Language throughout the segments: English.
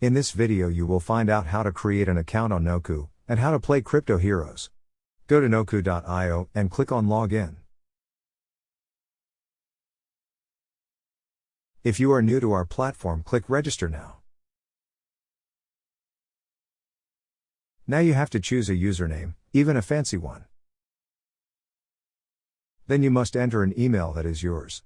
In this video you will find out how to create an account on Noku, and how to play Crypto Heroes. Go to noku.io and click on Login. If you are new to our platform, click Register Now. Now you have to choose a username, even a fancy one. Then you must enter an email that is yours.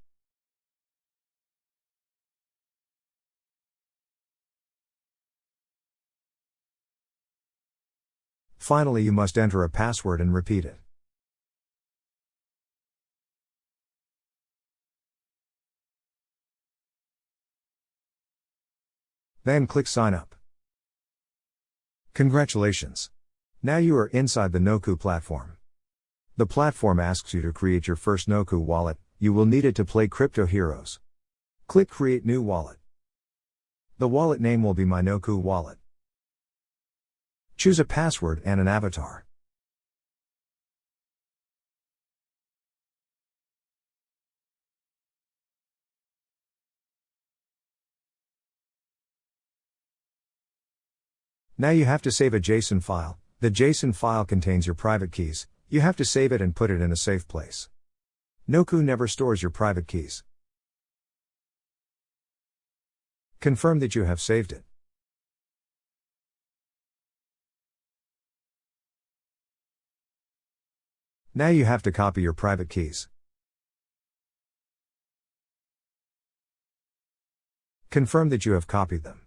Finally, you must enter a password and repeat it. Then click Sign Up. Congratulations! Now you are inside the Noku platform. The platform asks you to create your first Noku wallet. You will need it to play Crypto Heroes. Click Create New Wallet. The wallet name will be My Noku Wallet. Choose a password and an avatar. Now you have to save a JSON file. The JSON file contains your private keys. You have to save it and put it in a safe place. Noku never stores your private keys. Confirm that you have saved it. Now you have to copy your private keys. Confirm that you have copied them.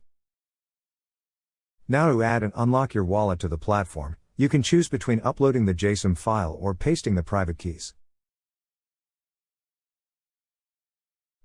Now to add and unlock your wallet to the platform, you can choose between uploading the JSON file or pasting the private keys.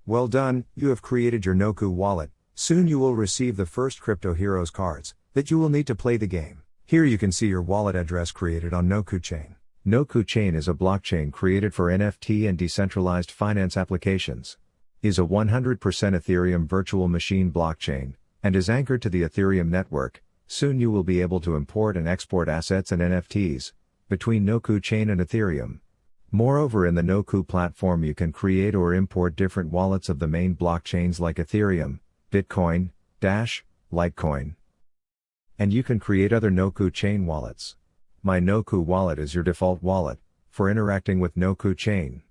Well done, you have created your Noku wallet. Soon you will receive the first Crypto Heroes cards that you will need to play the game. Here you can see your wallet address created on Noku Chain. Noku Chain is a blockchain created for NFT and decentralized finance applications. It is a 100% Ethereum virtual machine blockchain, and is anchored to the Ethereum network. Soon you will be able to import and export assets and NFTs between Noku Chain and Ethereum. Moreover, in the Noku platform you can create or import different wallets of the main blockchains like Ethereum, Bitcoin, Dash, Litecoin. And you can create other Noku Chain wallets. My Noku wallet is your default wallet for interacting with Noku Chain.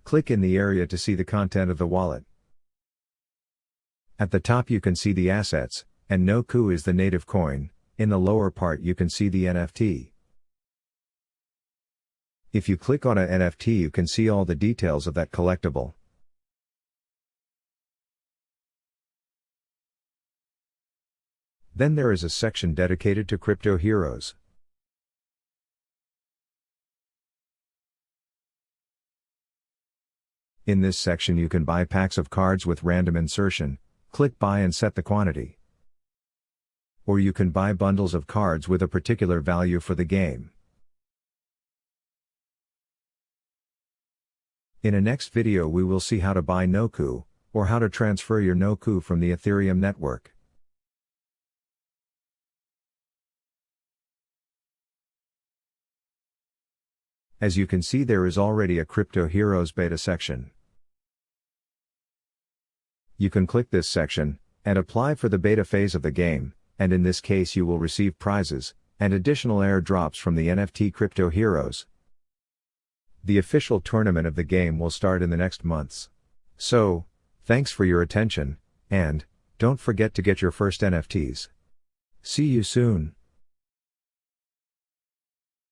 Click in the area to see the content of the wallet. At the top you can see the assets, and Noku is the native coin. In the lower part you can see the NFT. If you click on an NFT you can see all the details of that collectible. Then there is a section dedicated to Crypto Heroes. In this section you can buy packs of cards with random insertion. Click Buy and set the quantity. Or you can buy bundles of cards with a particular value for the game. In a next video we will see how to buy Noku, or how to transfer your Noku from the Ethereum network. As you can see, there is already a Crypto Heroes beta section. You can click this section, and apply for the beta phase of the game, and in this case you will receive prizes, and additional airdrops from the NFT Crypto Heroes. The official tournament of the game will start in the next months. So, thanks for your attention, and don't forget to get your first NFTs. See you soon.